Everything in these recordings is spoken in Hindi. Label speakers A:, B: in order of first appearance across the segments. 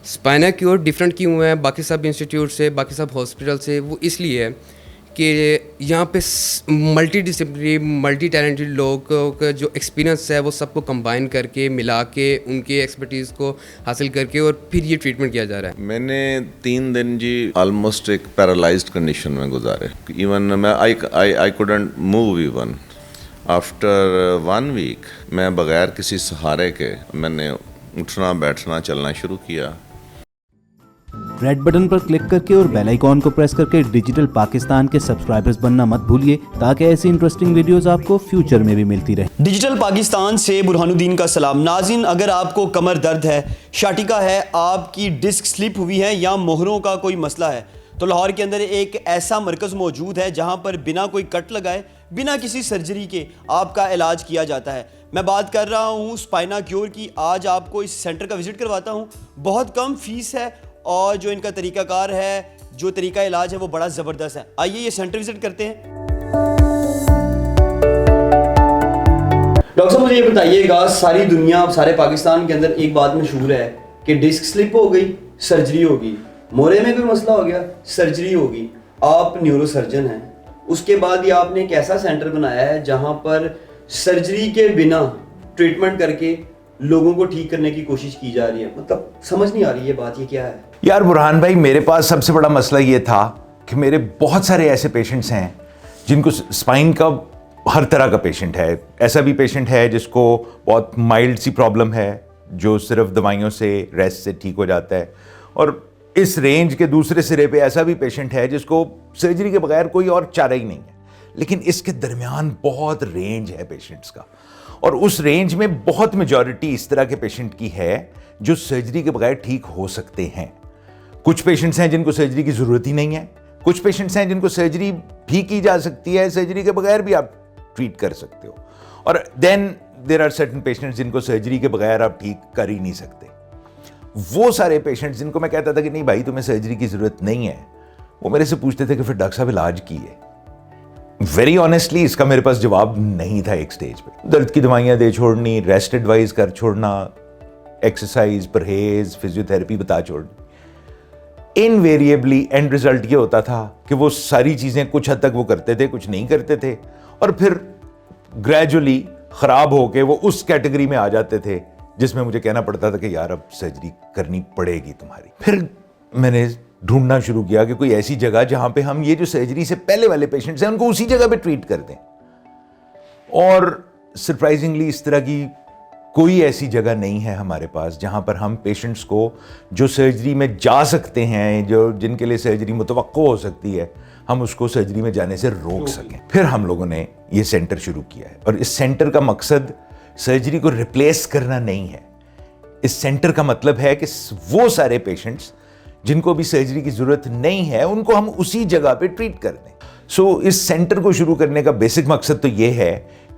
A: स्पाइना क्योर डिफरेंट क्यों है बाकी सब इंस्टीट्यूट से, बाकी सब हॉस्पिटल से? वो इसलिए है कि यहाँ पे मल्टी डिसिप्लिनरी, मल्टी टैलेंटेड लोगों का जो एक्सपीरियंस है वो सबको कंबाइन करके, मिला के, उनके एक्सपर्टीज़ को हासिल करके और फिर ये ट्रीटमेंट किया जा रहा है।
B: मैंने 3 दिन जी ऑलमोस्ट एक पैरालाइज्ड कंडीशन में गुजारे। इवन मैं I couldn't move even. After 1 week मैं बगैर किसी सहारे के मैंने उठना बैठना चलना शुरू किया।
C: रेड बटन पर क्लिक करके और बेल आइकॉन को प्रेस करके डिजिटल पाकिस्तान के सब्सक्राइबर्स बनना मत भूलिए, ताकि ऐसी इंटरेस्टिंग वीडियोस आपको फ्यूचर में भी मिलती रहे।
D: डिजिटल पाकिस्तान से बुरहानुद्दीन का सलाम। नाज़रीन, अगर आपको कमर दर्द है, शाटिका है, आपकी डिस्क स्लिप हुई है या मोहरों का कोई मसला है, तो लाहौर के अंदर एक ऐसा मरकज़ मौजूद है जहां पर बिना कोई कट लगाए, बिना किसी सर्जरी के आपका इलाज किया जाता है। मैं बात कर रहा हूं स्पाइना क्योर की। आज आपको इस सेंटर का विज़िट करवाता हूं। बहुत कम फीस है और जो इनका तरीक़ाकार है, जो तरीका इलाज है वो बड़ा ज़बरदस्त है। आइए ये सेंटर विज़िट करते हैं। डॉक्टर साहब, मुझे ये बताइएगा, सारी दुनिया, सारे पाकिस्तान के अंदर एक बात मशहूर है कि डिस्क स्लिप हो गई, सर्जरी होगी, मोरे में कोई मसला हो गया, सर्जरी होगी। आप न्यूरो सर्जन हैं, उसके बाद ये आपने एक ऐसा सेंटर बनाया है जहां पर सर्जरी के बिना ट्रीटमेंट करके लोगों को ठीक करने की कोशिश की जा रही है। मतलब समझ नहीं आ रही ये बात, ये क्या है?
E: यार बुरहान भाई, मेरे पास सबसे बड़ा मसला ये था कि मेरे बहुत सारे ऐसे पेशेंट्स हैं जिनको स्पाइन का हर तरह का पेशेंट है। ऐसा भी पेशेंट है जिसको बहुत माइल्ड सी प्रॉब्लम है जो सिर्फ दवाइयों से, रेस्ट से ठीक हो जाता है, और इस रेंज के दूसरे सिरे पे ऐसा भी पेशेंट है जिसको सर्जरी के बगैर कोई और चारा ही नहीं है। लेकिन इसके दरमियान बहुत रेंज है पेशेंट्स का, और उस रेंज में बहुत मेजॉरिटी इस तरह के पेशेंट की है जो सर्जरी के बगैर ठीक हो सकते हैं। कुछ पेशेंट्स हैं जिनको सर्जरी की ज़रूरत ही नहीं है, कुछ पेशेंट्स हैं जिनको सर्जरी भी की जा सकती है, सर्जरी के बगैर भी आप ट्रीट कर सकते हो, और then there are certain patients जिनको सर्जरी के बगैर आप ठीक कर ही नहीं सकते। वो सारे पेशेंट्स जिनको मैं कहता था कि नहीं भाई तुम्हें सर्जरी की ज़रूरत नहीं है, वो मेरे से पूछते थे कि फिर डॉक्टर साहब इलाज की है। वेरी ऑनेस्टली इसका मेरे पास जवाब नहीं था एक स्टेज पे। दर्द की दवाइयाँ दे छोड़नी, रेस्ट एडवाइस कर छोड़ना, एक्सरसाइज, परहेज, फिजियोथेरेपी बता छोड़नी। इनवेरिएबली एंड रिजल्ट ये होता था कि वो सारी चीज़ें कुछ हद तक वो करते थे, कुछ नहीं करते थे, और फिर ग्रेजुअली ख़राब होके वो उस कैटेगरी में आ जाते थे जिसमें मुझे कहना पड़ता था कि यार अब सर्जरी करनी पड़ेगी तुम्हारी। फिर मैंने ढूंढना शुरू किया कि कोई ऐसी जगह जहां पे हम ये जो सर्जरी से पहले वाले पेशेंट्स हैं उनको उसी जगह पे ट्रीट कर दें, और सरप्राइजिंगली इस तरह की कोई ऐसी जगह नहीं है हमारे पास जहां पर हम पेशेंट्स को जो सर्जरी में जा सकते हैं, जो जिनके लिए सर्जरी मुतवक्को हो सकती है, हम उसको सर्जरी में जाने से रोक सकें। फिर हम लोगों ने ये सेंटर शुरू किया है, और इस सेंटर का मकसद सर्जरी को रिप्लेस करना नहीं है। इस सेंटर का मतलब है कि वो सारे पेशेंट्स जिनको भी सर्जरी की जरूरत नहीं है उनको हम उसी जगह पे ट्रीट कर दें। सो इस सेंटर को शुरू करने का बेसिक मकसद तो ये है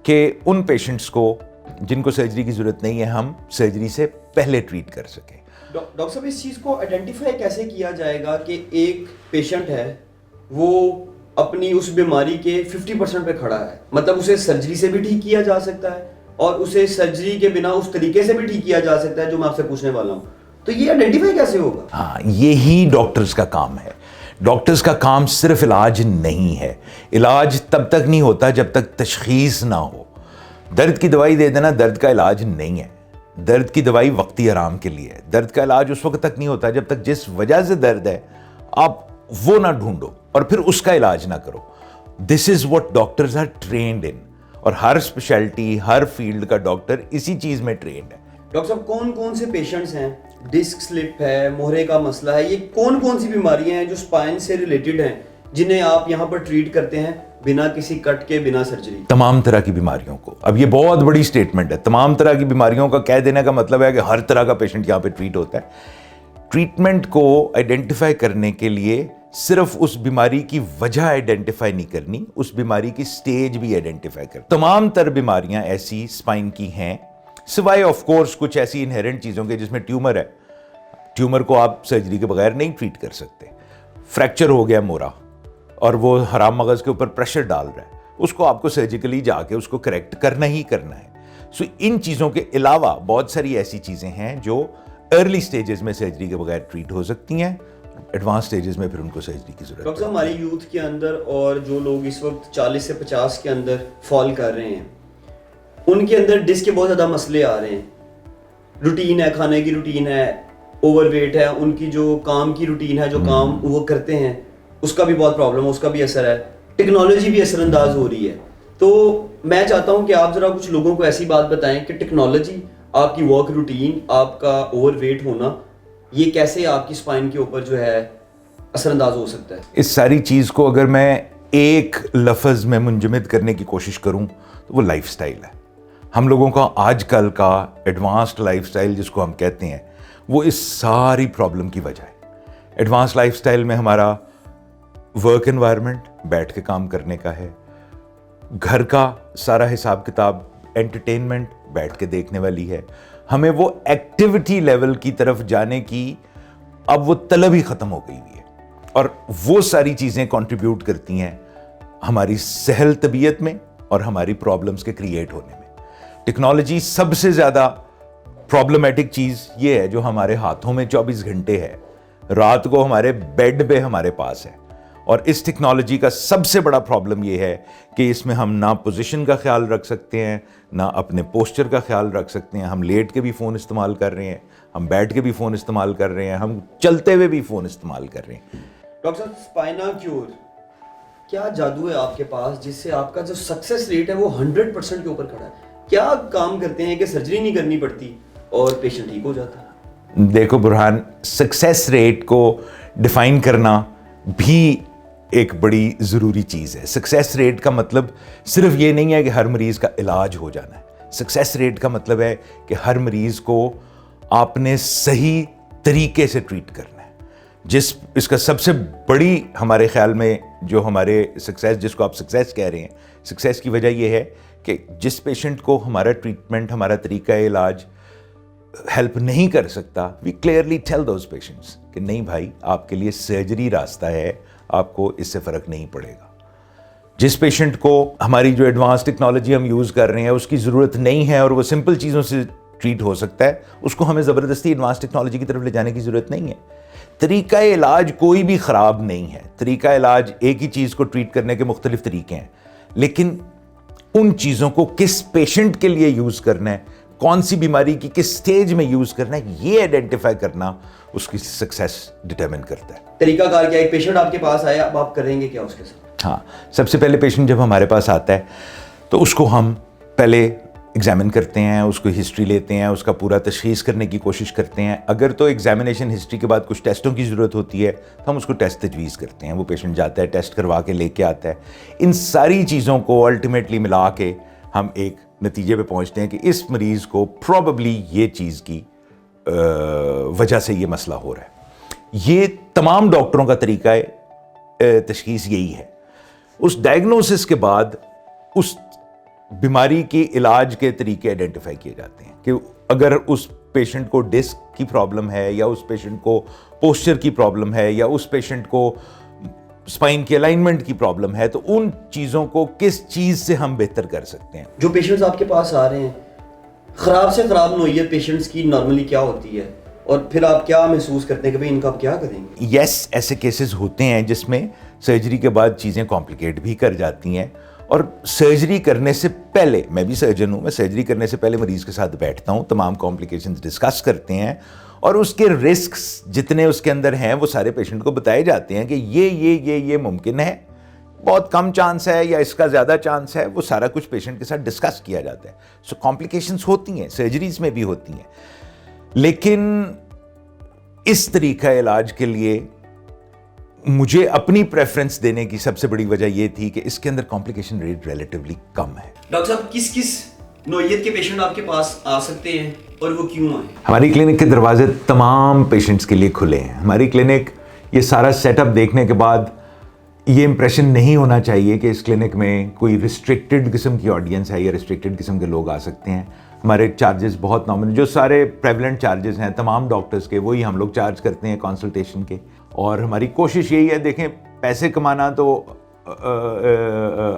E: कि उन पेशेंट्स को जिनको सर्जरी की जरूरत नहीं है हम सर्जरी से पहले ट्रीट कर सकें।
D: डॉक्टर साहब, इस चीज़ को आइडेंटिफाई कैसे किया जाएगा कि एक पेशेंट है वो अपनी उस बीमारी के 50% पे खड़ा है, मतलब उसे सर्जरी से भी ठीक किया जा सकता है और उसे सर्जरी के बिना उस तरीके से भी ठीक किया जा सकता है जो मैं आपसे पूछने वाला हूँ, तो ये आइडेंटिफाई कैसे होगा?
E: हाँ, यही डॉक्टर्स का काम है। डॉक्टर्स का काम सिर्फ इलाज नहीं है। इलाज तब तक नहीं होता जब तक तशखीस ना हो। दर्द की दवाई दे देना दर्द का इलाज नहीं है। दर्द की दवाई वक्ती आराम के लिए है। दर्द का इलाज उस वक्त तक नहीं होता जब तक जिस वजह से दर्द है आप वो ना ढूंढो और फिर उसका इलाज ना करो। This is what doctors are trained in, और हर स्पेशलिटी, हर फील्ड का डॉक्टर इसी चीज में ट्रेंड है।
D: डॉक्टर साहब, कौन कौन से पेशेंट्स हैं, डिस्क स्लिप है, मोहरे का मसला है, ये कौन कौन सी बीमारियां हैं जो स्पाइन से रिलेटेड हैं जिन्हें आप यहाँ पर ट्रीट करते हैं बिना किसी कट के, बिना सर्जरी?
E: तमाम तरह की बीमारियों को। अब ये बहुत बड़ी स्टेटमेंट है। तमाम तरह की बीमारियों का कह देने का मतलब है कि हर तरह का पेशेंट यहाँ पे ट्रीट होता है। ट्रीटमेंट को आइडेंटिफाई करने के लिए सिर्फ उस बीमारी की वजह आइडेंटिफाई नहीं करनी, उस बीमारी की स्टेज भी आइडेंटिफाई कर। तमाम तरह बीमारियां ऐसी स्पाइन की हैं, सिवाय ऑफ कोर्स कुछ ऐसी इनहेरेंट चीज़ों के जिसमें ट्यूमर है। ट्यूमर को आप सर्जरी के बगैर नहीं ट्रीट कर सकते। फ्रैक्चर हो गया मोरा और वो हराम मगज़ के ऊपर प्रेशर डाल रहा है, उसको आपको सर्जिकली जाके उसको करेक्ट करना ही करना है। सो इन चीज़ों के अलावा बहुत सारी ऐसी चीज़ें हैं जो अर्ली स्टेजेस में सर्जरी के बगैर ट्रीट हो सकती हैं, एडवांस स्टेजेस में फिर उनको सर्जरी की जरूरत है।
D: डॉक्टर साहब, हमारे यूथ के अंदर और जो लोग इस वक्त 40 से 50 के अंदर फॉल कर रहे हैं, उनके अंदर डिस्क के बहुत ज़्यादा मसले आ रहे हैं। रूटीन है, खाने की रूटीन है, ओवरवेट है, उनकी जो काम की रूटीन है, जो काम वो करते हैं उसका भी बहुत प्रॉब्लम है, उसका भी असर है, टेक्नोलॉजी भी असरअंदाज हो रही है। तो मैं चाहता हूं कि आप ज़रा कुछ लोगों को ऐसी बात बताएं कि टेक्नोलॉजी, आपकी वर्क रूटीन, आपका ओवरवेट होना, ये कैसे आपकी स्पाइन के ऊपर जो है असरअंदाज हो सकता है।
E: इस सारी चीज़ को अगर मैं एक लफ्ज़ में मुंजमद करने की कोशिश करूं तो वो लाइफस्टाइल है। हम लोगों का आजकल का एडवांस्ड लाइफस्टाइल जिसको हम कहते हैं, वो इस सारी प्रॉब्लम की वजह है। एडवांस लाइफस्टाइल में हमारा वर्क एनवायरनमेंट बैठ के काम करने का है, घर का सारा हिसाब किताब, एंटरटेनमेंट बैठ के देखने वाली है, हमें वो एक्टिविटी लेवल की तरफ जाने की अब वो तलब ही ख़त्म हो गई है, और वो सारी चीज़ें कंट्रीब्यूट करती हैं हमारी सहल तबीयत में और हमारी प्रॉब्लम्स के क्रिएट होने में। टेक्नोलॉजी सबसे ज़्यादा प्रॉब्लमेटिक चीज़ ये है जो हमारे हाथों में 24 घंटे है, रात को हमारे बेड पे हमारे पास है। और इस टेक्नोलॉजी का सबसे बड़ा प्रॉब्लम ये है कि इसमें हम ना पोजीशन का ख्याल रख सकते हैं, ना अपने पोस्चर का ख्याल रख सकते हैं। हम लेट के भी फ़ोन इस्तेमाल कर रहे हैं, हम बैठ के भी फ़ोन इस्तेमाल कर रहे हैं, हम चलते हुए भी फ़ोन इस्तेमाल कर रहे हैं।
D: डॉक्टर साहब, स्पाइना क्योर, क्या जादू है आपके पास जिससे आपका जो सक्सेस रेट है वो 100% के ऊपर खड़ा है? क्या काम करते हैं कि सर्जरी नहीं करनी पड़ती और पेशेंट ठीक हो जाता है?
E: देखो बुरहान, सक्सेस रेट को डिफाइन करना भी एक बड़ी ज़रूरी चीज़ है। सक्सेस रेट का मतलब सिर्फ ये नहीं है कि हर मरीज़ का इलाज हो जाना है। सक्सेस रेट का मतलब है कि हर मरीज़ को आपने सही तरीके से ट्रीट करना है। इसका सबसे बड़ी हमारे ख्याल में जो हमारे सक्सेस, जिसको आप सक्सेस कह रहे हैं, सक्सेस की वजह यह है कि जिस पेशेंट को हमारा ट्रीटमेंट, हमारा तरीका इलाज हेल्प नहीं कर सकता, we clearly tell those patients कि नहीं भाई, आपके लिए सर्जरी रास्ता है, आपको इससे फ़र्क नहीं पड़ेगा। जिस पेशेंट को हमारी जो एडवांस टेक्नोलॉजी हम यूज़ कर रहे हैं उसकी ज़रूरत नहीं है और वो सिंपल चीज़ों से ट्रीट हो सकता है, उसको हमें ज़बरदस्ती एडवांस टेक्नोलॉजी की तरफ ले जाने की ज़रूरत नहीं है। तरीका इलाज कोई भी ख़राब नहीं है। तरीका इलाज, एक ही चीज़ को ट्रीट करने के मुख्तलिफ तरीके हैं, लेकिन उन चीज़ों को किस पेशेंट के लिए यूज़ करना है, कौन सी बीमारी की किस स्टेज में यूज़ करना है, ये आइडेंटिफाई करना उसकी सक्सेस डिटरमिन करता है।
D: तरीकाकार क्या? एक पेशेंट आपके पास आया, अब आप करेंगे क्या उसके साथ?
E: हाँ, सबसे पहले पेशेंट जब हमारे पास आता है तो उसको हम पहले एग्जामिन करते हैं, उसको हिस्ट्री लेते हैं, उसका पूरा तशख़ीस करने की कोशिश करते हैं। अगर तो एग्जामिनेशन हिस्ट्री के बाद कुछ टेस्टों की ज़रूरत होती है तो हम उसको टेस्ट तजवीज़ करते हैं। वो पेशेंट जाता है, टेस्ट करवा के लेके आता है। इन सारी चीज़ों को अल्टीमेटली मिला के हम एक नतीजे पे पहुंचते हैं कि इस मरीज़ को प्रॉबली ये चीज़ की वजह से ये मसला हो रहा है। ये तमाम डॉक्टरों का तरीका तशख़ीस यही है। उस डायग्नोसिस के बाद उस बीमारी के इलाज के तरीके आइडेंटिफाई किए जाते हैं कि अगर उस पेशेंट को डिस्क की प्रॉब्लम है, या उस पेशेंट को पोस्चर की प्रॉब्लम है, या उस पेशेंट को स्पाइन की अलाइनमेंट की प्रॉब्लम है, तो उन चीज़ों को किस चीज़ से हम बेहतर कर सकते हैं।
D: जो पेशेंट्स आपके पास आ रहे हैं, ख़राब से ख़राब नौइयत पेशेंट्स की नॉर्मली क्या होती है, और फिर आप क्या महसूस करते हैं कि भाई इनका आप क्या करेंगे?
E: यस, ऐसे केसेस होते हैं जिसमें सर्जरी के बाद चीज़ें कॉम्प्लिकेट भी कर जाती हैं, और सर्जरी करने से पहले, मैं भी सर्जन हूँ, मैं सर्जरी करने से पहले मरीज़ के साथ बैठता हूँ, तमाम कॉम्प्लिकेशंस डिस्कस करते हैं, और उसके रिस्क्स जितने उसके अंदर हैं वो सारे पेशेंट को बताए जाते हैं कि ये मुमकिन है, बहुत कम चांस है, या इसका ज़्यादा चांस है। वो सारा कुछ पेशेंट के साथ डिस्कस किया जाता है। सो कॉम्प्लिकेशंस होती हैं, सर्जरीज में भी होती हैं, लेकिन इस तरीका इलाज के लिए मुझे अपनी प्रेफरेंस देने की सबसे बड़ी वजह यह थी कि इसके अंदर कॉम्प्लिकेशन रेट रिलेटिवली कम है।
D: डॉक्टर साहब, किस किस नौइयत के पेशेंट आपके पास आ सकते हैं और वो क्यों आए?
E: हमारी क्लिनिक के दरवाजे तमाम पेशेंट्स के लिए खुले हैं। हमारी क्लिनिक, ये सारा सेटअप देखने के बाद ये इंप्रेशन नहीं होना चाहिए कि इस क्लिनिक में कोई रिस्ट्रिक्टेड किस्म की ऑडियंस है या रिस्ट्रिक्टेड किस्म के लोग आ सकते हैं। हमारे चार्जेस बहुत नॉमिनल, जो सारे प्रेवलेंट चार्जेस हैं तमाम डॉक्टर्स के, वही हम लोग चार्ज करते हैं कंसल्टेशन के। और हमारी कोशिश यही है, देखें, पैसे कमाना तो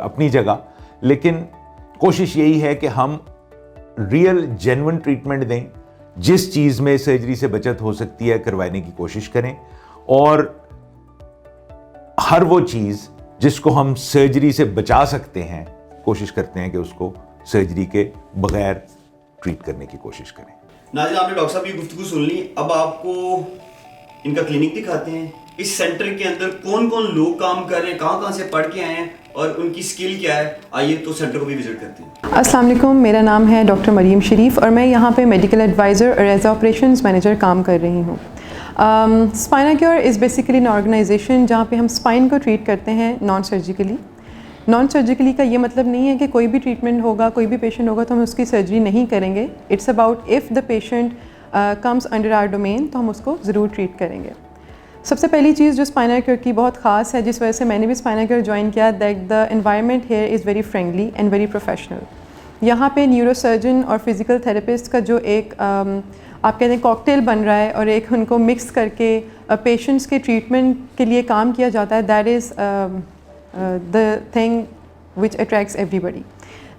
E: अपनी जगह, लेकिन कोशिश यही है कि हम रियल जेन्युइन ट्रीटमेंट दें, जिस चीज़ में सर्जरी से बचत हो सकती है करवाने की कोशिश करें, और हर वो चीज़ जिसको हम सर्जरी से बचा सकते हैं कोशिश करते हैं कि उसको सर्जरी के बगैर ट्रीट करने की कोशिश करें।
D: नाज़रीन, आपने डॉक्टर साहब की गुफ्तगू सुन ली। अब आपको इनका क्लिनिक दिखाते हैं। इस सेंटर के अंदर कौन कौन लोग काम कर रहे हैं, कहाँ से पढ़ के आए हैं और उनकी स्किल क्या है। आइए तो सेंटर को भी विजिट करते हैं।
F: अस्सलाम वालेकुम, मेरा नाम है डॉक्टर मरीम शरीफ और मैं यहाँ पे मेडिकल एडवाइज़र और एज ऑपरेशंस मैनेजर काम कर रही हूँ। स्पाइनाक्योर इज़ बेसिकली एन ऑर्गेनाइजेशन जहाँ पे हम स्पाइन को ट्रीट करते हैं नॉन सर्जिकली। नॉन सर्जिकली का ये मतलब नहीं है कि कोई भी ट्रीटमेंट होगा, कोई भी पेशेंट होगा तो हम उसकी सर्जरी नहीं करेंगे। It's about if the patient comes under our domain तो हम उसको ज़रूर ट्रीट करेंगे। सबसे पहली चीज़ जो स्पाइनाक्योर की बहुत ख़ास है, जिस वजह से मैंने भी स्पाइनाक्योर ज्वाइन किया, that the environment here is very friendly and very professional. यहाँ पे न्यूरोसर्जन और फिज़िकल थेरेपिस्ट का जो एक आप कहते हैं कॉकटेल बन रहा है और एक उनको मिक्स करके पेशेंट्स के ट्रीटमेंट के लिए काम किया जाता है, that is the thing which attracts everybody,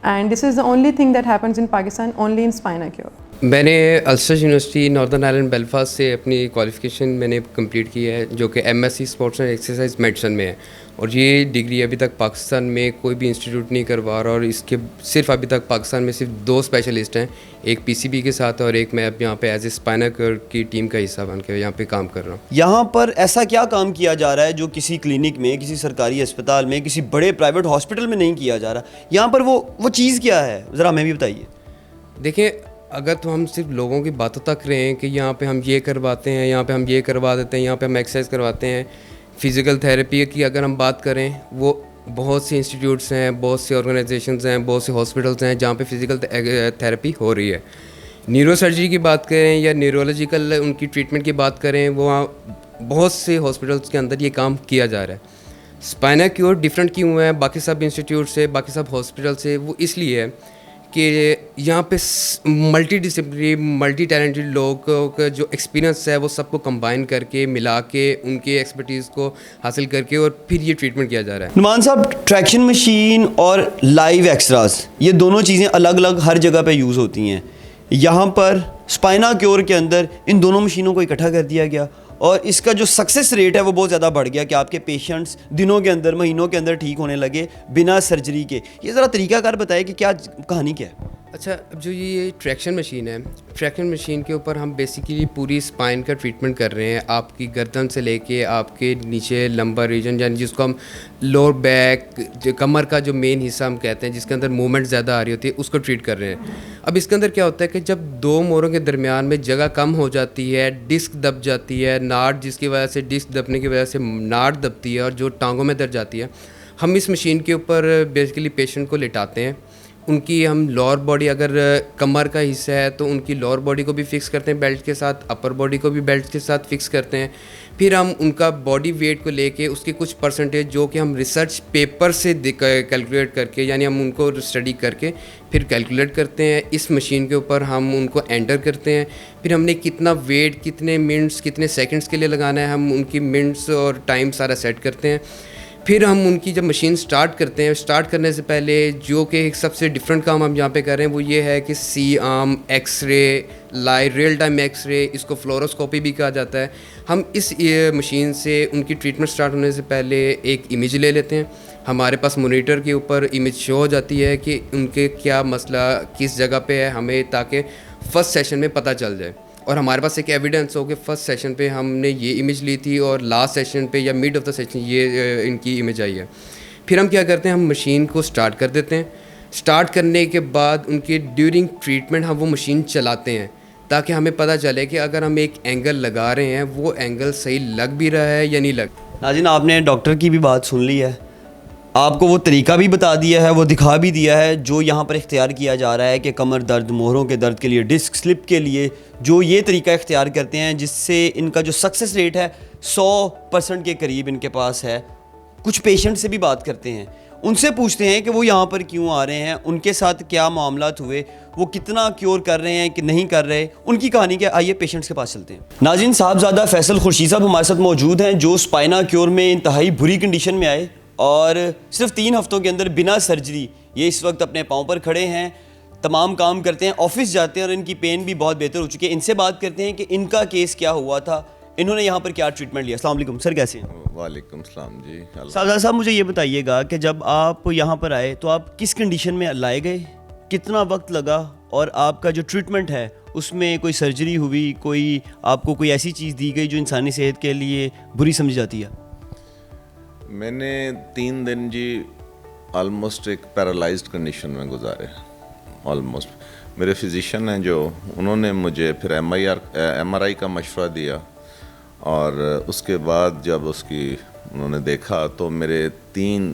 F: and this is the only thing that happens in Pakistan, only in Spinacure.
A: मैंने Ulster university northern Ireland Belfast से अपनी क्वालिफ़िकेशन मैंने कंप्लीट की है, जो कि MSc sports and exercise medicine में है, और ये डिग्री अभी तक पाकिस्तान में कोई भी इंस्टीट्यूट नहीं करवा रहा। और इसके सिर्फ अभी तक पाकिस्तान में सिर्फ 2 स्पेशलिस्ट हैं, एक PCB के साथ और एक मैं अब यहाँ पे एज ए स्पाइनाक्योर की टीम का हिस्सा बन के यहाँ पे काम कर रहा हूँ।
D: यहाँ पर ऐसा क्या काम किया जा रहा है जो किसी क्लिनिक में, किसी सरकारी अस्पताल में, किसी बड़े प्राइवेट हॉस्पिटल में नहीं किया जा रहा? यहाँ पर वो चीज़ क्या है, ज़रा हमें भी बताइए।
A: देखिए, अगर तो हम सिर्फ लोगों की बातों तक रहें कि यहाँ पे हम ये करवाते हैं, यहाँ पे हम ये करवा देते हैं, यहाँ पे हम एक्सरसाइज करवाते हैं, फिज़िकल थेरेपी की अगर हम बात करें, वो बहुत से इंस्टीट्यूट्स हैं, बहुत से ऑर्गेनाइजेशंस हैं, बहुत से हॉस्पिटल्स हैं जहाँ पे फिज़िकल थेरेपी हो रही है। न्यूरोसर्जरी की बात करें या न्यूरोलॉजिकल उनकी ट्रीटमेंट की बात करें, वो बहुत से हॉस्पिटल्स के अंदर ये काम किया जा रहा है। स्पाइनाक्योर डिफरेंट क्यों है बाकी सब इंस्टीट्यूट से, बाकी सब हॉस्पिटल से? वो इसलिए है कि यहाँ पे मल्टी डिसिप्लिनरी, मल्टी टैलेंटेड लोगों का जो एक्सपीरियंस है वो सबको कंबाइन करके, मिला के, उनके एक्सपर्टीज़ को हासिल करके और फिर ये ट्रीटमेंट किया जा रहा है।
D: नुमान साहब, ट्रैक्शन मशीन और लाइव एक्सरास, ये दोनों चीज़ें अलग अलग हर जगह पे यूज़ होती हैं। यहाँ पर स्पाइनाक्योर के अंदर इन दोनों मशीनों को इकट्ठा कर दिया गया और इसका जो सक्सेस रेट है वो बहुत ज़्यादा बढ़ गया कि आपके पेशेंट्स दिनों के अंदर, महीनों के अंदर ठीक होने लगे बिना सर्जरी के। ये ज़रा तरीकाकार बताइए कि क्या कहानी क्या है।
A: अच्छा, अब जो ये ट्रैक्शन मशीन है, ट्रैक्शन मशीन के ऊपर हम बेसिकली पूरी स्पाइन का ट्रीटमेंट कर रहे हैं, आपकी गर्दन से लेके आपके नीचे लंबर रीजन, यानी जिसको हम लोअर बैक, जो कमर का जो मेन हिस्सा हम कहते हैं, जिसके अंदर मूवमेंट ज़्यादा आ रही होती है, उसको ट्रीट कर रहे हैं। अब इसके अंदर क्या होता है कि जब 2 मोरों के दरमियान में जगह कम हो जाती है, डिस्क दब जाती है, नाड़, जिसकी वजह से डिस्क दबने की वजह से नाड़ दबती है और जो टांगों में दर्द जाती है, हम इस मशीन के ऊपर बेसिकली पेशेंट को लिटाते हैं। उनकी हम लोअर बॉडी, अगर कमर का हिस्सा है तो उनकी लोअर बॉडी को भी फिक्स करते हैं बेल्ट के साथ, अपर बॉडी को भी बेल्ट के साथ फिक्स करते हैं। फिर हम उनका बॉडी वेट को लेके उसके कुछ परसेंटेज जो कि हम रिसर्च पेपर से कैलकुलेट करके, यानी हम उनको स्टडी करके फिर कैलकुलेट करते हैं, इस मशीन के ऊपर हम उनको एंटर करते हैं। फिर हमने कितना वेट, कितने मिनट्स, कितने सेकंड्स के लिए लगाना है, हम उनकी मिनट्स और टाइम सारा सेट करते हैं। फिर हम उनकी जब मशीन स्टार्ट करते हैं, स्टार्ट करने से पहले जो कि एक सबसे डिफरेंट काम हम यहाँ पे कर रहे हैं वो ये है कि C arm X-ray, live real time X-ray, इसको फ्लोरोस्कोपी भी कहा जाता है। हम इस मशीन से उनकी ट्रीटमेंट स्टार्ट होने से पहले एक इमेज ले लेते हैं। हमारे पास मॉनिटर के ऊपर इमेज शो हो जाती है कि उनके क्या मसला किस जगह पे है, हमें ताकि फ़र्स्ट सेशन में पता चल जाए। और हमारे पास एक एविडेंस हो कि फर्स्ट सेशन पे हमने ये इमेज ली थी और लास्ट सेशन पे या मिड ऑफ द सेशन ये इनकी इमेज आई है। फिर हम क्या करते हैं, हम मशीन को स्टार्ट कर देते हैं। स्टार्ट करने के बाद उनके ड्यूरिंग ट्रीटमेंट हम वो मशीन चलाते हैं ताकि हमें पता चले कि अगर हम एक एंगल लगा रहे हैं वो एंगल सही लग भी रहा है या नहीं लग।
D: नाज़रीन, आपने डॉक्टर की भी बात सुन ली है, आपको वो तरीका भी बता दिया है, वो दिखा भी दिया है जो यहाँ पर इख्तियार किया जा रहा है कि कमर दर्द, मोहरों के दर्द के लिए, डिस्क स्लिप के लिए जो ये तरीका इख्तियार करते हैं, जिससे इनका जो सक्सेस रेट है 100% के करीब इनके पास है। कुछ पेशेंट से भी बात करते हैं, उनसे पूछते हैं कि वो यहाँ पर क्यों आ रहे हैं, उनके साथ क्या मामलात हुए, वो कितना क्योर कर रहे हैं कि नहीं कर रहे, उनकी कहानी क्या। आइए पेशेंट्स के पास चलते हैं। नाज़रीन, साहबजादा फैसल खुर्शीद साहब हमारे साथ मौजूद हैं जो स्पाइनाक्योर में इंतहाई बुरी कंडीशन में आए और सिर्फ 3 हफ्तों के अंदर बिना सर्जरी ये इस वक्त अपने पाँव पर खड़े हैं। तमाम काम करते हैं, ऑफिस जाते हैं और इनकी पेन भी बहुत बेहतर हो चुकी है। इनसे बात करते हैं कि इनका केस क्या हुआ था, इन्होंने यहाँ पर क्या ट्रीटमेंट लिया। अस्सलाम वालेकुम सर, कैसे हैं?
B: वालेकुम सलाम जी।
D: साहब मुझे ये बताइएगा कि जब आप यहाँ पर आए तो आप किस कंडीशन में लाए गए, कितना वक्त लगा, और आपका जो ट्रीटमेंट है उसमें कोई सर्जरी हुई, कोई आपको कोई ऐसी चीज़ दी गई जो इंसानी सेहत के लिए बुरी समझी जाती है?
B: मैंने 3 दिन जी ऑलमोस्ट एक पैरालाइज्ड कंडीशन में गुजारे, ऑलमोस्ट। मेरे फिजिशियन हैं जो, उन्होंने मुझे फिर MRI का मशवरा दिया, और उसके बाद जब उसकी उन्होंने देखा तो मेरे 3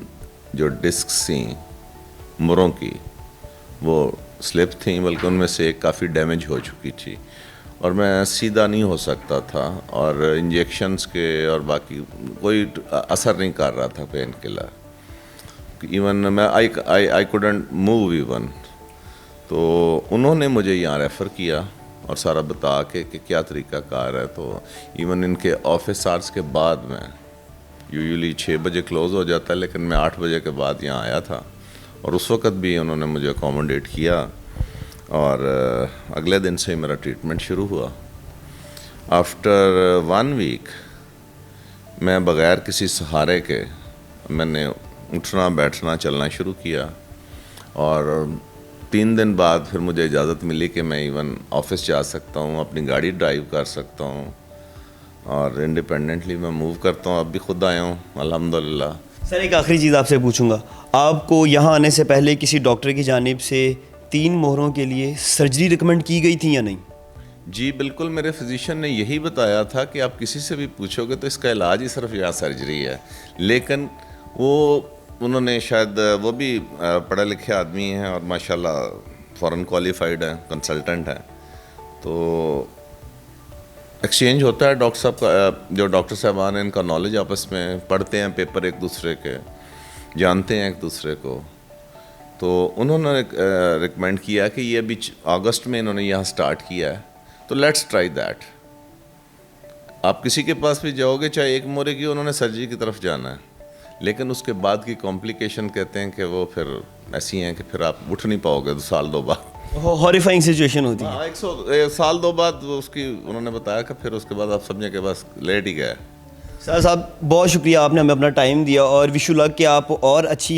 B: जो डिस्क थी मुरों की वो स्लिप थी, बल्कि उनमें से एक काफ़ी डैमेज हो चुकी थी और मैं सीधा नहीं हो सकता था, और इंजेक्शन्स के और बाकी कोई असर नहीं कर रहा था पेन किलर। इवन मैं आई कुडंट मूव इवन। तो उन्होंने मुझे यहाँ रेफ़र किया और सारा बता के कि क्या तरीका कार है। तो इवन इनके ऑफिस आवर्स के बाद में, यूजुअली 6 बजे क्लोज़ हो जाता है, लेकिन मैं 8 बजे के बाद यहाँ आया था, और उस वक़्त भी उन्होंने मुझे अकोमोडेट किया, और अगले दिन से ही मेरा ट्रीटमेंट शुरू हुआ। आफ्टर 1 वीक मैं बग़ैर किसी सहारे के मैंने उठना बैठना चलना शुरू किया, और 3 दिन बाद फिर मुझे इजाज़त मिली कि मैं इवन ऑफिस जा सकता हूँ, अपनी गाड़ी ड्राइव कर सकता हूँ, और इंडिपेंडेंटली मैं मूव करता हूँ। अब भी खुद आया हूँ अल्हम्दुलिल्लाह।
D: सर एक आखिरी चीज़ आपसे पूछूंगा, आपको यहाँ आने से पहले किसी डॉक्टर की जानिब से 3 मोहरों के लिए सर्जरी रिकमेंड की गई थी या नहीं?
B: जी बिल्कुल, मेरे फिजिशियन ने यही बताया था कि आप किसी से भी पूछोगे तो इसका इलाज ही सिर्फ या सर्जरी है। लेकिन उन्होंने शायद, वो भी पढ़े लिखे आदमी हैं और माशाल्लाह फ़ॉरेन क्वालिफाइड हैं, कंसल्टेंट हैं, तो एक्सचेंज होता है डॉक्टर साहब का, जो डॉक्टर साहबान हैं इनका नॉलेज आपस में पढ़ते हैं, पेपर एक दूसरे के, जानते हैं एक दूसरे को। तो उन्होंने रिकमेंड किया कि ये अभी अगस्त में इन्होंने यहाँ स्टार्ट किया है, तो लेट्स ट्राई दैट। आप किसी के पास भी जाओगे, चाहे एक मोरे की, उन्होंने सर्जरी की तरफ जाना है, लेकिन उसके बाद की कॉम्प्लिकेशन कहते हैं कि वो फिर ऐसी हैं कि फिर आप उठ नहीं पाओगे 2 साल 2 बाद।
D: हॉरिफाइंग सिचुएशन होती है।
B: 1 साल 2 बाद उसकी उन्होंने बताया कि फिर उसके बाद आप समझे कि बस लेट ही गए।
D: साहब बहुत शुक्रिया, आपने हमें अपना टाइम दिया, और विश यू लक कि आप और अच्छी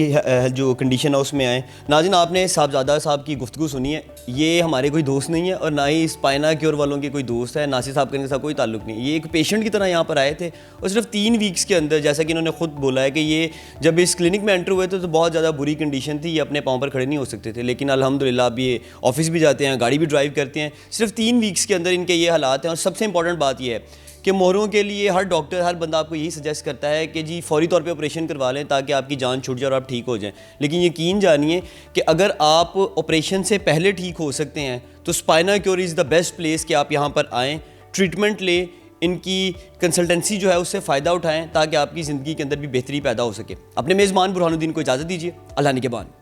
D: जो कंडीशन है उसमें आएँ। नाज़रीन, आपने साहबजादा साहब की गुफ्तगू सुनी है। ये हमारे कोई दोस्त नहीं है और ना ही स्पाइना क्योर वालों के कोई दोस्त है, नासिर साहब के साथ कोई ताल्लुक नहीं। ये एक पेशेंट की तरह यहाँ पर आए थे, और सिर्फ 3 वीक्स के अंदर, जैसा कि इन्होंने खुद बोला है कि ये जब इस क्लिनिक में एंटर हुए थे तो बहुत ज़्यादा बुरी कंडीशन थी, ये अपने पाँव पर खड़े नहीं हो सकते थे, लेकिन अल्हम्दुलिल्लाह अब ये ऑफिस भी जाते हैं, गाड़ी भी ड्राइव करते हैं। सिर्फ 3 वीक्स के अंदर इनके ये हालात हैं। और सबसे इंपॉर्टेंट बात यह है कि मोहरों के लिए हर डॉक्टर, हर बंदा आपको यही सजेस्ट करता है कि जी फौरी तौर पे ऑपरेशन करवा लें ताकि आपकी जान छूट जाए और आप ठीक हो जाएं। लेकिन यकीन जानिए कि अगर आप ऑपरेशन से पहले ठीक हो सकते हैं तो spina cure is the best place कि आप यहाँ पर आएँ, ट्रीटमेंट लें, इनकी कंसल्टेंसी जो है उससे फ़ायदा उठाएँ ताकि आपकी ज़िंदगी के अंदर भी बेहतरी पैदा हो सके। अपने मेज़बान बुरहानुद्दीन को इजाज़त दीजिए। अल्लाह निगहबान।